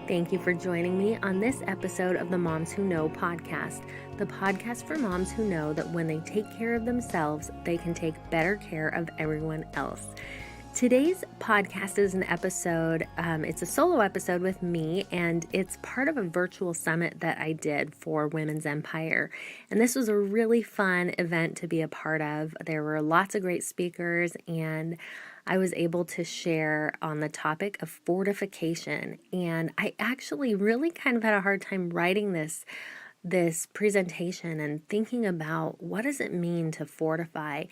Thank you for joining me on this episode of the Moms Who Know podcast, the podcast for moms who know that when they take care of themselves, they can take better care of everyone else. Today's podcast is an episode, it's a solo episode with me, and it's part of a virtual summit that I did for Women's Empire. And this was a really fun event to be a part of. There were lots of great speakers, and I was able to share on the topic of fortification. And I actually really kind of had a hard time writing this presentation and thinking about what does it mean to fortify.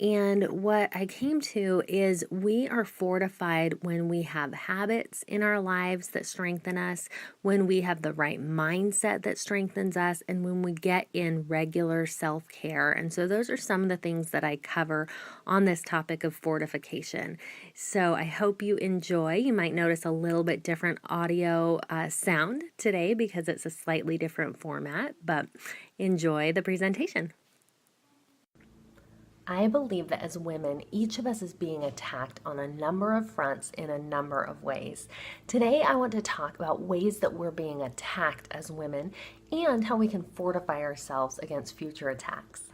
And what I came to is we are fortified when we have habits in our lives that strengthen us, when we have the right mindset that strengthens us, and when we get in regular self-care. And so those are some of the things that I cover on this topic of fortification. So I hope you enjoy. You might notice a little bit different audio sound today because it's a slightly different format, but enjoy the presentation. I believe that as women, each of us is being attacked on a number of fronts in a number of ways. Today, I want to talk about ways that we're being attacked as women and how we can fortify ourselves against future attacks.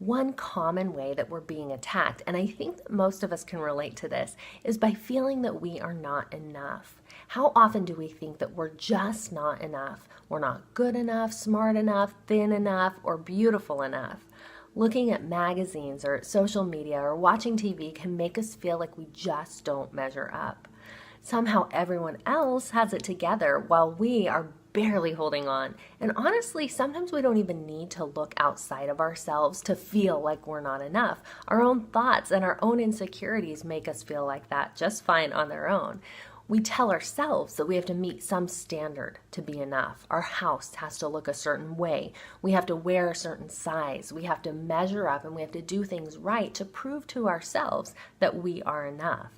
One common way that we're being attacked, and I think that most of us can relate to this, is by feeling that we are not enough. How often do we think that we're just not enough? We're not good enough, smart enough, thin enough, or beautiful enough. Looking at magazines or social media or watching TV can make us feel like we just don't measure up. Somehow everyone else has it together while we are barely holding on. And honestly, sometimes we don't even need to look outside of ourselves to feel like we're not enough. Our own thoughts and our own insecurities make us feel like that just fine on their own. We tell ourselves that we have to meet some standard to be enough. Our house has to look a certain way. We have to wear a certain size. We have to measure up, and we have to do things right to prove to ourselves that we are enough.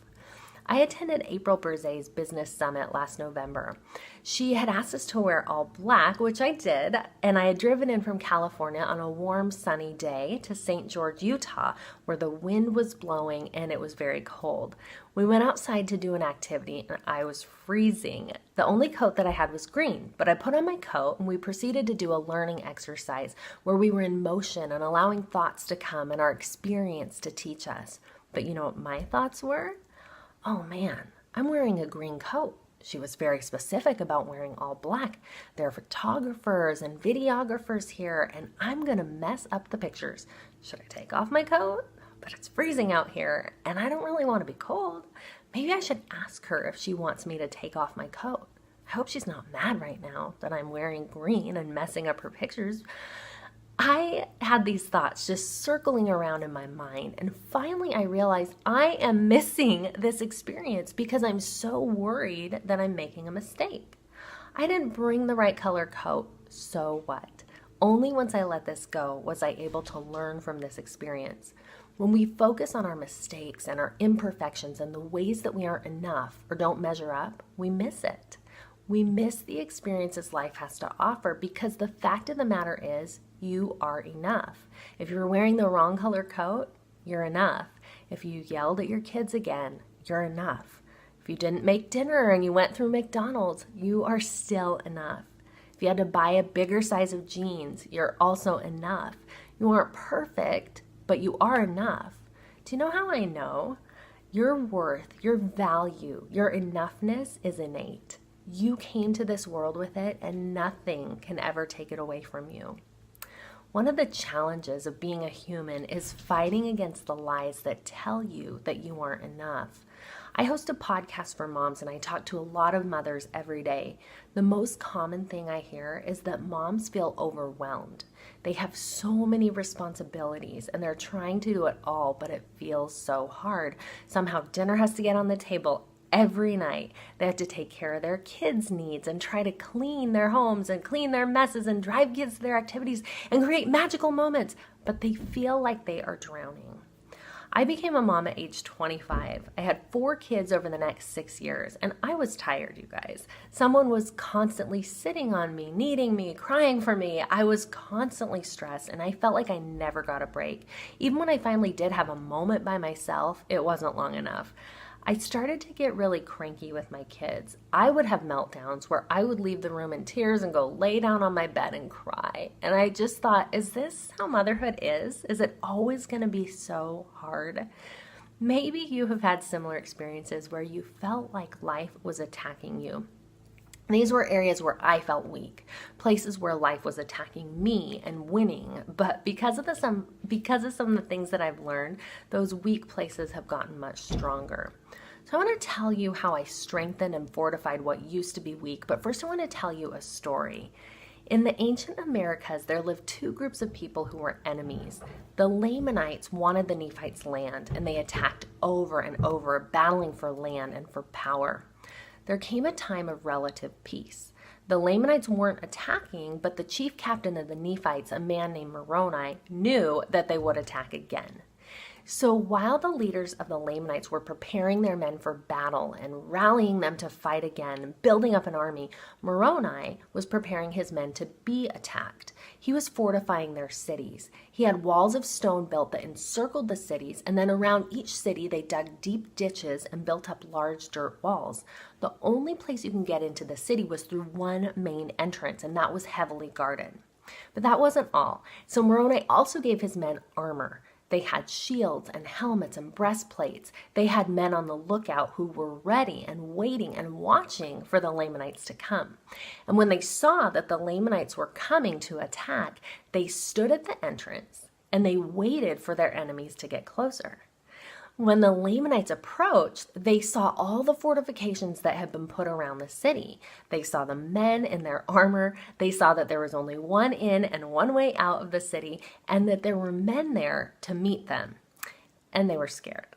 I attended April Berze's business summit last November. She had asked us to wear all black, which I did, and I had driven in from California on a warm, sunny day to St. George, Utah, where the wind was blowing and it was very cold. We went outside to do an activity and I was freezing. The only coat that I had was green, but I put on my coat and we proceeded to do a learning exercise where we were in motion and allowing thoughts to come and our experience to teach us. But you know what my thoughts were? Oh man, I'm wearing a green coat. She was very specific about wearing all black. There are photographers and videographers here, and I'm gonna mess up the pictures. Should I take off my coat? But it's freezing out here, and I don't really want to be cold. Maybe I should ask her if she wants me to take off my coat. I hope she's not mad right now that I'm wearing green and messing up her pictures. I had these thoughts just circling around in my mind, and finally I realized I am missing this experience because I'm so worried that I'm making a mistake. I didn't bring the right color coat, so what? Only once I let this go was I able to learn from this experience. When we focus on our mistakes and our imperfections and the ways that we aren't enough or don't measure up, we miss it. We miss the experiences life has to offer because the fact of the matter is, you are enough. If you're wearing the wrong color coat, you're enough. If you yelled at your kids again, you're enough. If you didn't make dinner and you went through McDonald's, you are still enough. If you had to buy a bigger size of jeans, you're also enough. You aren't perfect, but you are enough. Do you know how I know? Your worth, your value, your enoughness is innate. You came to this world with it, and nothing can ever take it away from you. One of the challenges of being a human is fighting against the lies that tell you that you aren't enough. I host a podcast for moms and I talk to a lot of mothers every day. The most common thing I hear is that moms feel overwhelmed. They have so many responsibilities and they're trying to do it all, but it feels so hard. Somehow dinner has to get on the table every night. They have to take care of their kids' needs and try to clean their homes and clean their messes and drive kids to their activities and create magical moments, but they feel like they are drowning. I became a mom at age 25. I had 4 kids over the next 6 years, and I was tired, you guys. Someone was constantly sitting on me, needing me, crying for me. I was constantly stressed, and I felt like I never got a break. Even when I finally did have a moment by myself, it wasn't long enough. I started to get really cranky with my kids. I would have meltdowns where I would leave the room in tears and go lay down on my bed and cry. And I just thought, is this how motherhood is? Is it always going to be so hard? Maybe you have had similar experiences where you felt like life was attacking you. These were areas where I felt weak, places where life was attacking me and winning. But because of some of the things that I've learned, those weak places have gotten much stronger. So I want to tell you how I strengthened and fortified what used to be weak. But first I want to tell you a story. In the ancient Americas, there lived two groups of people who were enemies. The Lamanites wanted the Nephites' land, and they attacked over and over, battling for land and for power. There came a time of relative peace. The Lamanites weren't attacking, but the chief captain of the Nephites, a man named Moroni, knew that they would attack again. So while the leaders of the Lamanites were preparing their men for battle and rallying them to fight again and building up an army, Moroni was preparing his men to be attacked. He was fortifying their cities. He had walls of stone built that encircled the cities, and then around each city they dug deep ditches and built up large dirt walls. The only place you can get into the city was through one main entrance, and that was heavily guarded. But that wasn't all. So Moroni also gave his men armor. They had shields and helmets and breastplates. They had men on the lookout who were ready and waiting and watching for the Lamanites to come. And when they saw that the Lamanites were coming to attack, they stood at the entrance and they waited for their enemies to get closer. When the Lamanites approached, they saw all the fortifications that had been put around the city. They saw the men in their armor. They saw that there was only one in and one way out of the city, and that there were men there to meet them. And they were scared.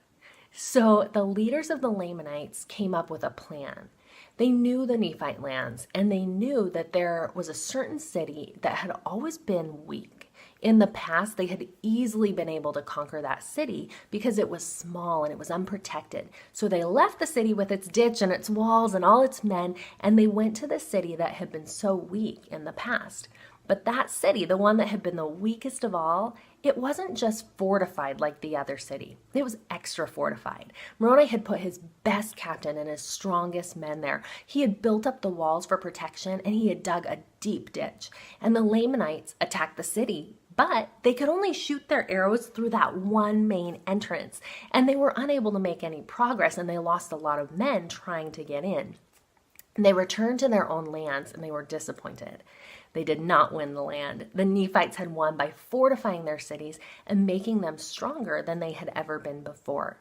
So the leaders of the Lamanites came up with a plan. They knew the Nephite lands, and they knew that there was a certain city that had always been weak. In the past, they had easily been able to conquer that city because it was small and it was unprotected. So they left the city with its ditch and its walls and all its men, and they went to the city that had been so weak in the past. But that city, the one that had been the weakest of all, it wasn't just fortified like the other city. It was extra fortified. Moroni had put his best captain and his strongest men there. He had built up the walls for protection, and he had dug a deep ditch. And the Lamanites attacked the city, but they could only shoot their arrows through that one main entrance, and they were unable to make any progress, and they lost a lot of men trying to get in. And they returned to their own lands, and they were disappointed. They did not win the land. The Nephites had won by fortifying their cities and making them stronger than they had ever been before.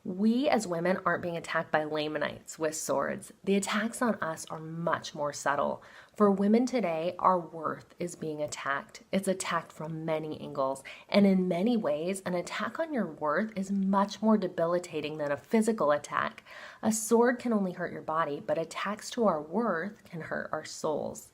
We as women aren't being attacked by Lamanites with swords. The attacks on us are much more subtle. For women today, our worth is being attacked. It's attacked from many angles. And in many ways, an attack on your worth is much more debilitating than a physical attack. A sword can only hurt your body, but attacks to our worth can hurt our souls.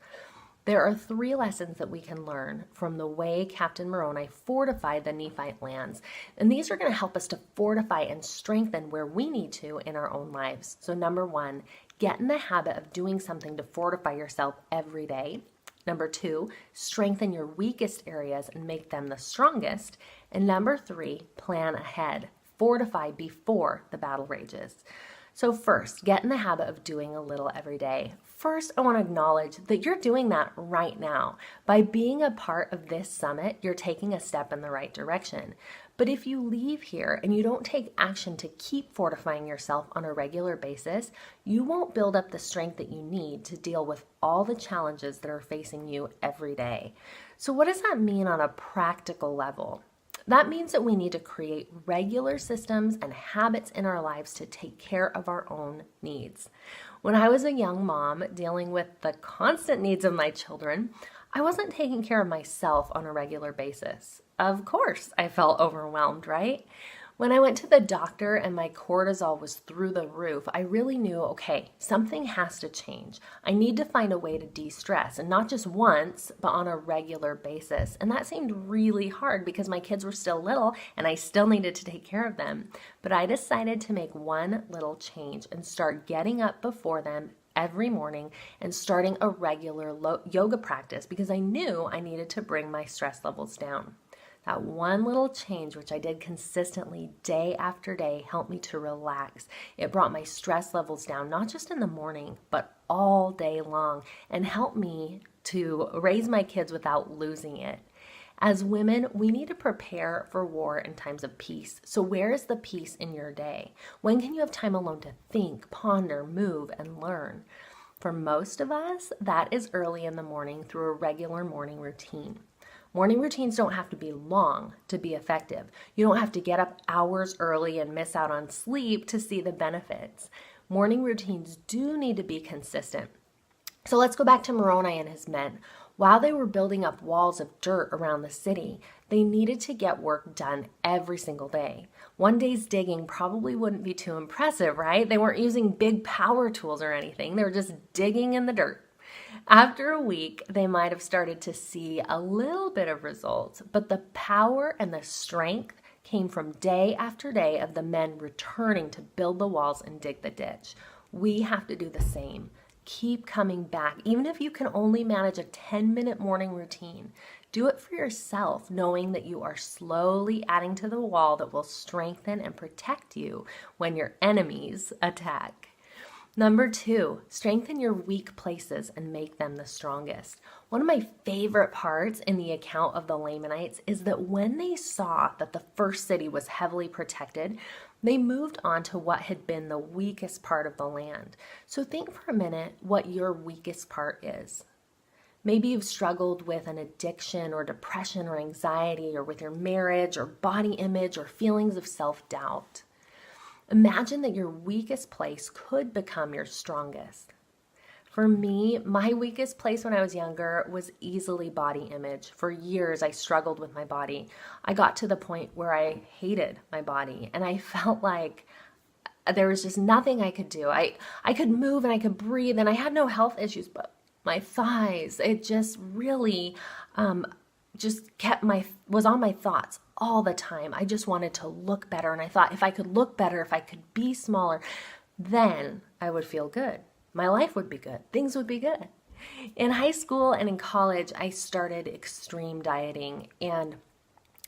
There are 3 lessons that we can learn from the way Captain Moroni fortified the Nephite lands. And these are going to help us to fortify and strengthen where we need to in our own lives. So number 1, get in the habit of doing something to fortify yourself every day. Number 2, strengthen your weakest areas and make them the strongest. And number 3, plan ahead. Fortify before the battle rages. So first, get in the habit of doing a little every day. First, I want to acknowledge that you're doing that right now. By being a part of this summit, you're taking a step in the right direction. But if you leave here and you don't take action to keep fortifying yourself on a regular basis, you won't build up the strength that you need to deal with all the challenges that are facing you every day. So what does that mean on a practical level? That means that we need to create regular systems and habits in our lives to take care of our own needs. When I was a young mom dealing with the constant needs of my children, I wasn't taking care of myself on a regular basis. Of course, I felt overwhelmed, right? When I went to the doctor and my cortisol was through the roof, I really knew, okay, something has to change. I need to find a way to de-stress, and not just once, but on a regular basis. And that seemed really hard because my kids were still little and I still needed to take care of them. But I decided to make one little change and start getting up before them every morning and starting a regular yoga practice because I knew I needed to bring my stress levels down. That one little change, which I did consistently day after day, helped me to relax. It brought my stress levels down, not just in the morning, but all day long, and helped me to raise my kids without losing it. As women, we need to prepare for war in times of peace. So where is the peace in your day? When can you have time alone to think, ponder, move, and learn? For most of us, that is early in the morning through a regular morning routine. Morning routines don't have to be long to be effective. You don't have to get up hours early and miss out on sleep to see the benefits. Morning routines do need to be consistent. So let's go back to Moroni and his men. While they were building up walls of dirt around the city, they needed to get work done every single day. One day's digging probably wouldn't be too impressive, right? They weren't using big power tools or anything. They were just digging in the dirt. After a week, they might have started to see a little bit of results, but the power and the strength came from day after day of the men returning to build the walls and dig the ditch. We have to do the same. Keep coming back. Even if you can only manage a 10-minute morning routine, do it for yourself, knowing that you are slowly adding to the wall that will strengthen and protect you when your enemies attack. Number 2, strengthen your weak places and make them the strongest. One of my favorite parts in the account of the Lamanites is that when they saw that the first city was heavily protected, they moved on to what had been the weakest part of the land. So think for a minute what your weakest part is. Maybe you've struggled with an addiction or depression or anxiety, or with your marriage or body image or feelings of self-doubt. Imagine that your weakest place could become your strongest. For me, my weakest place when I was younger was easily body image. For years, I struggled with my body. I got to the point where I hated my body, and I felt like there was just nothing I could do. I could move and I could breathe, and I had no health issues, but my thighs, it just really was on my thoughts all the time. I just wanted to look better, and I thought if I could look better, if I could be smaller, then I would feel good. My life would be good. Things would be good. In high school and in college, I started extreme dieting, and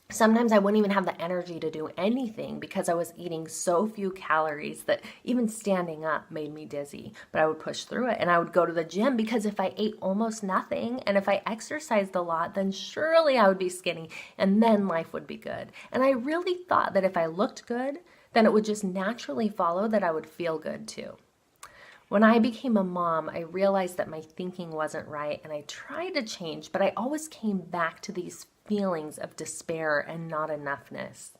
sometimes I wouldn't even have the energy to do anything because I was eating so few calories that even standing up made me dizzy. But I would push through it, and I would go to the gym because if I ate almost nothing and if I exercised a lot, then surely I would be skinny, and then life would be good. And I really thought that if I looked good, then it would just naturally follow that I would feel good too. When I became a mom, I realized that my thinking wasn't right, and I tried to change, but I always came back to these feelings of despair and not enoughness.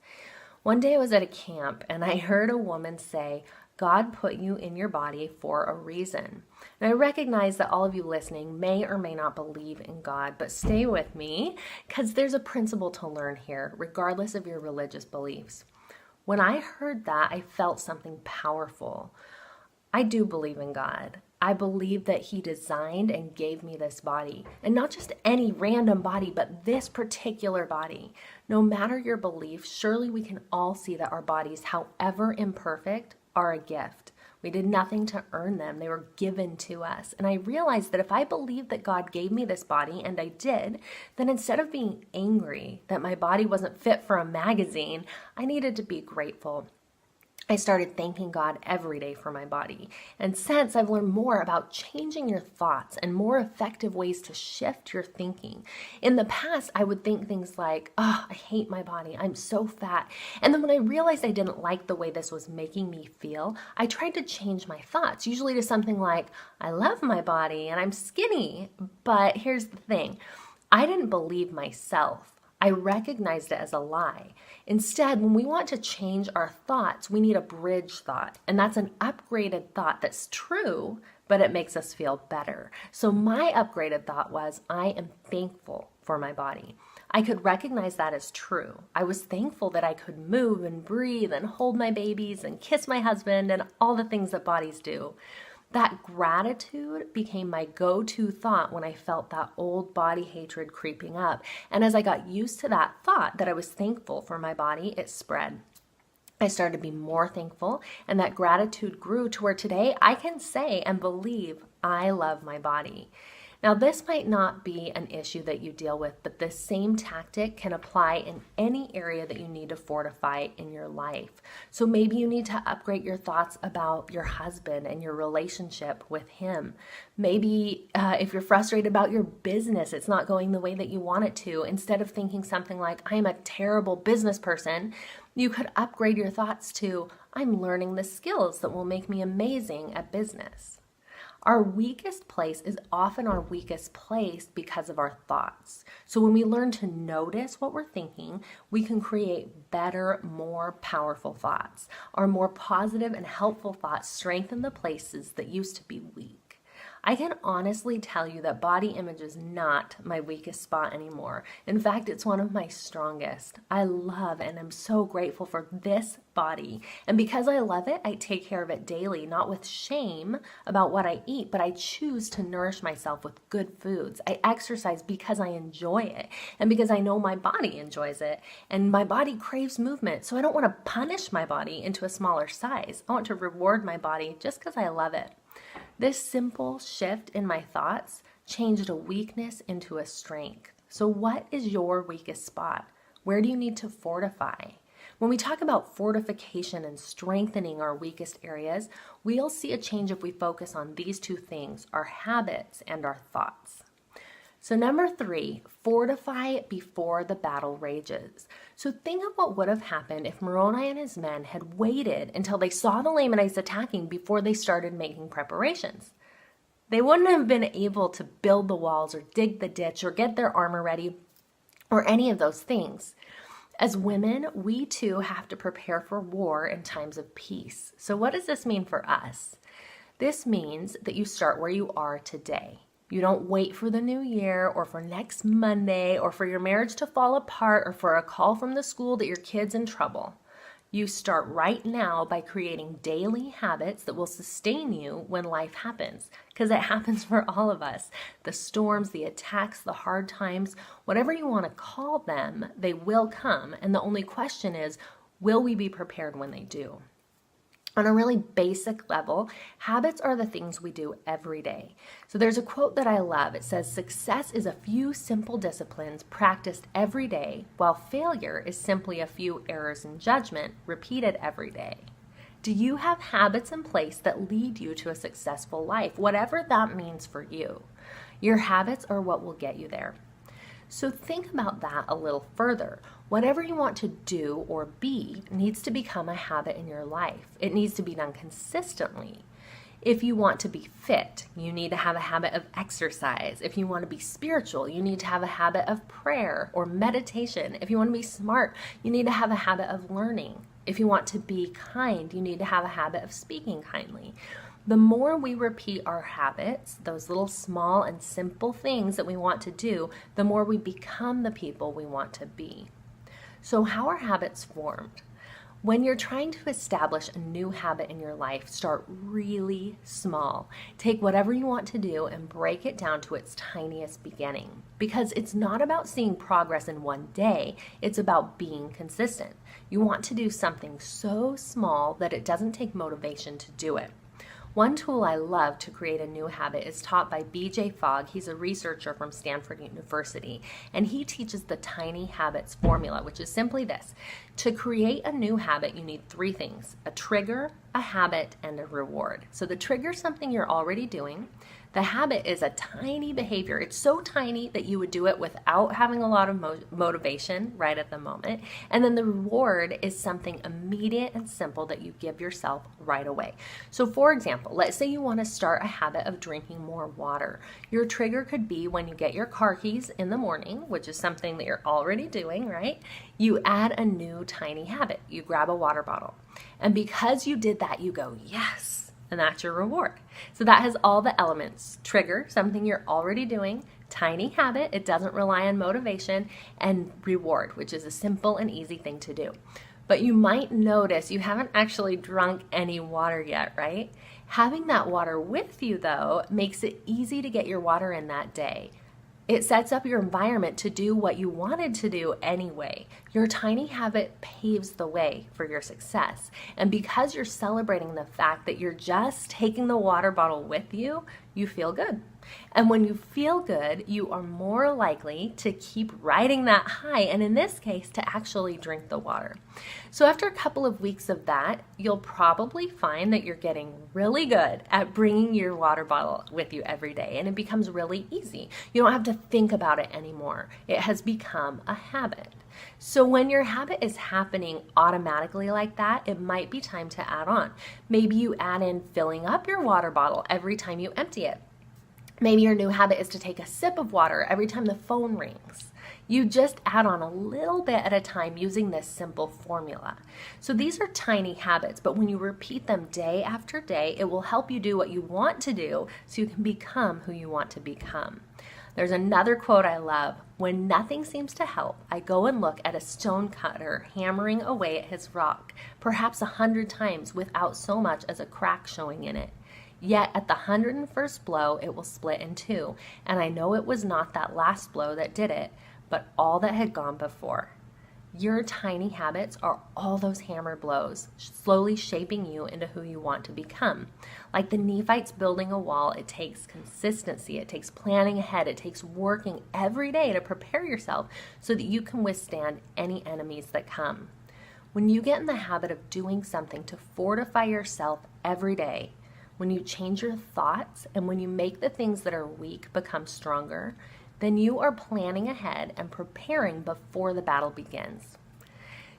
One day I was at a camp, and I heard a woman say, God put you in your body for a reason. And I recognize that all of you listening may or may not believe in God, but stay with me because there's a principle to learn here, regardless of your religious beliefs. When I heard that, I felt something powerful. I do believe in God. I believe that He designed and gave me this body, and not just any random body, but this particular body. No matter your belief, surely we can all see that our bodies, however imperfect, are a gift. We did nothing to earn them. They were given to us. And I realized that if I believed that God gave me this body, and I did, then instead of being angry that my body wasn't fit for a magazine, I needed to be grateful. I started thanking God every day for my body. And since I've learned more about changing your thoughts and more effective ways to shift your thinking. In the past, I would think things like, oh, I hate my body. I'm so fat. And then when I realized I didn't like the way this was making me feel, I tried to change my thoughts, usually to something like, I love my body and I'm skinny. But here's the thing. I didn't believe myself. I recognized it as a lie. Instead, when we want to change our thoughts, we need a bridge thought. And that's an upgraded thought that's true, but it makes us feel better. So my upgraded thought was, I am thankful for my body. I could recognize that as true. I was thankful that I could move and breathe and hold my babies and kiss my husband and all the things that bodies do. That gratitude became my go-to thought when I felt that old body hatred creeping up. And as I got used to that thought that I was thankful for my body, it spread. I started to be more thankful, and that gratitude grew to where today I can say and believe I love my body. Now, this might not be an issue that you deal with, but this same tactic can apply in any area that you need to fortify in your life. So maybe you need to upgrade your thoughts about your husband and your relationship with him. Maybe if you're frustrated about your business, it's not going the way that you want it to, instead of thinking something like, I'm a terrible business person, you could upgrade your thoughts to, I'm learning the skills that will make me amazing at business. Our weakest place is often our weakest place because of our thoughts. So when we learn to notice what we're thinking, we can create better, more powerful thoughts. Our more positive and helpful thoughts strengthen the places that used to be weak. I can honestly tell you that body image is not my weakest spot anymore. In fact, it's one of my strongest. I love and I'm so grateful for this body. And because I love it, I take care of it daily, not with shame about what I eat, but I choose to nourish myself with good foods. I exercise because I enjoy it and because I know my body enjoys it, and my body craves movement. So I don't want to punish my body into a smaller size. I want to reward my body just because I love it. This simple shift in my thoughts changed a weakness into a strength. So what is your weakest spot? Where do you need to fortify? When we talk about fortification and strengthening our weakest areas, we'll see a change if we focus on these two things, our habits and our thoughts. So number 3, fortify before the battle rages. So think of what would have happened if Moroni and his men had waited until they saw the Lamanites attacking before they started making preparations. They wouldn't have been able to build the walls or dig the ditch or get their armor ready or any of those things. As women, we too have to prepare for war in times of peace. So what does this mean for us? This means that you start where you are today. You don't wait for the new year or for next Monday or for your marriage to fall apart or for a call from the school that your kid's in trouble. You start right now by creating daily habits that will sustain you when life happens, because it happens for all of us. The storms, the attacks, the hard times, whatever you want to call them, they will come. And the only question is, will we be prepared when they do? On a really basic level, habits are the things we do every day. So there's a quote that I love. It says, success is a few simple disciplines practiced every day, while failure is simply a few errors in judgment repeated every day. Do you have habits in place that lead you to a successful life, whatever that means for you? Your habits are what will get you there. So think about that a little further. Whatever you want to do or be needs to become a habit in your life. It needs to be done consistently. If you want to be fit, you need to have a habit of exercise. If you want to be spiritual, you need to have a habit of prayer or meditation. If you want to be smart, you need to have a habit of learning. If you want to be kind, you need to have a habit of speaking kindly. The more we repeat our habits, those little small and simple things that we want to do, the more we become the people we want to be. So how are habits formed? When you're trying to establish a new habit in your life, start really small. Take whatever you want to do and break it down to its tiniest beginning. Because it's not about seeing progress in one day, it's about being consistent. You want to do something so small that it doesn't take motivation to do it. One tool I love to create a new habit is taught by B.J. Fogg. He's a researcher from Stanford University, and he teaches the tiny habits formula, which is simply this. To create a new habit, you need 3 things: a trigger, a habit, and a reward. So the trigger is something you're already doing. The habit is a tiny behavior. It's so tiny that you would do it without having a lot of motivation right at the moment. And then the reward is something immediate and simple that you give yourself right away. So for example, let's say you want to start a habit of drinking more water. Your trigger could be when you get your car keys in the morning, which is something that you're already doing, right? You add a new tiny habit. You grab a water bottle. And because you did that, you go, yes. And that's your reward. So that has all the elements: trigger, something you're already doing; tiny habit, it doesn't rely on motivation; and reward, which is a simple and easy thing to do. But you might notice you haven't actually drunk any water yet, right? Having that water with you, though, makes it easy to get your water in that day. It sets up your environment to do what you wanted to do anyway. Your tiny habit paves the way for your success. And because you're celebrating the fact that you're just taking the water bottle with you, you feel good. And when you feel good, you are more likely to keep riding that high, and in this case, to actually drink the water. So after a couple of weeks of that, you'll probably find that you're getting really good at bringing your water bottle with you every day, and it becomes really easy. You don't have to think about it anymore. It has become a habit. So when your habit is happening automatically like that, it might be time to add on. Maybe you add in filling up your water bottle every time you empty it. Maybe your new habit is to take a sip of water every time the phone rings. You just add on a little bit at a time using this simple formula. So these are tiny habits, but when you repeat them day after day, it will help you do what you want to do so you can become who you want to become. There's another quote I love. When nothing seems to help, I go and look at a stone cutter hammering away at his rock, perhaps 100 times without so much as a crack showing in it. Yet at the 101st blow, it will split in two, and I know it was not that last blow that did it, but all that had gone before. Your tiny habits are all those hammer blows, slowly shaping you into who you want to become. Like the Nephites building a wall, it takes consistency, it takes planning ahead, it takes working every day to prepare yourself so that you can withstand any enemies that come. When you get in the habit of doing something to fortify yourself every day, when you change your thoughts and when you make the things that are weak become stronger, then you are planning ahead and preparing before the battle begins.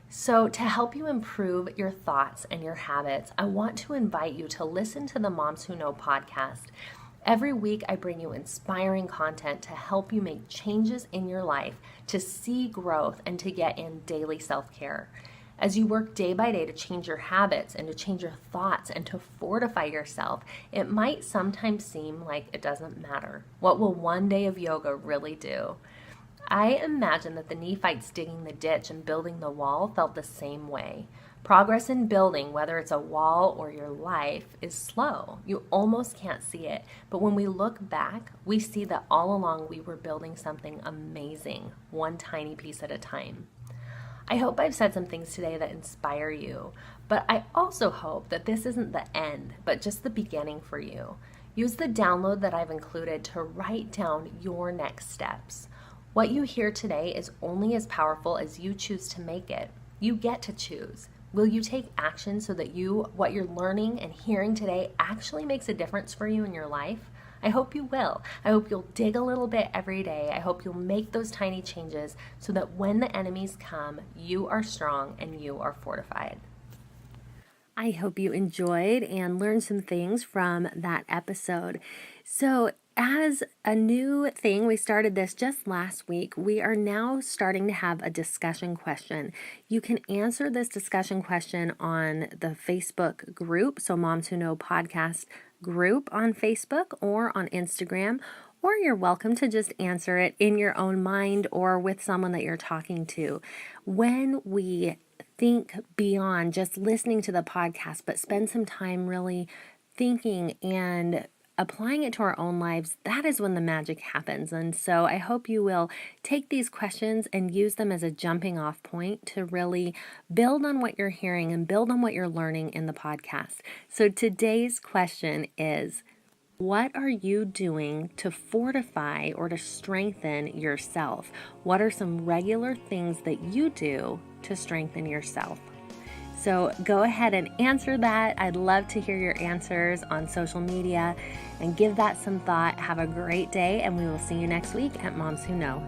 So to help you improve your thoughts and your habits, I want to invite you to listen to the Moms Who Know podcast. Every week I bring you inspiring content to help you make changes in your life, to see growth, and to get in daily self-care. As you work day by day to change your habits and to change your thoughts and to fortify yourself, it might sometimes seem like it doesn't matter. What will one day of yoga really do? I imagine that the Nephites digging the ditch and building the wall felt the same way. Progress in building, whether it's a wall or your life, is slow. You almost can't see it. But when we look back, we see that all along we were building something amazing, one tiny piece at a time. I hope I've said some things today that inspire you, but I also hope that this isn't the end, but just the beginning for you. Use the download that I've included to write down your next steps. What you hear today is only as powerful as you choose to make it. You get to choose. Will you take action so that what you're learning and hearing today actually makes a difference for you in your life? I hope you will. I hope you'll dig a little bit every day. I hope you'll make those tiny changes so that when the enemies come, you are strong and you are fortified. I hope you enjoyed and learned some things from that episode. So as a new thing, we started this just last week. We are now starting to have a discussion question. You can answer this discussion question on the Facebook group, so Moms Who Know podcast group on Facebook or on Instagram, or you're welcome to just answer it in your own mind or with someone that you're talking to. When we think beyond just listening to the podcast, but spend some time really thinking and applying it to our own lives, that is when the magic happens. And so I hope you will take these questions and use them as a jumping off point to really build on what you're hearing and build on what you're learning in the podcast. So today's question is, what are you doing to fortify or to strengthen yourself? What are some regular things that you do to strengthen yourself? So go ahead and answer that. I'd love to hear your answers on social media and give that some thought. Have a great day, and we will see you next week at Moms Who Know.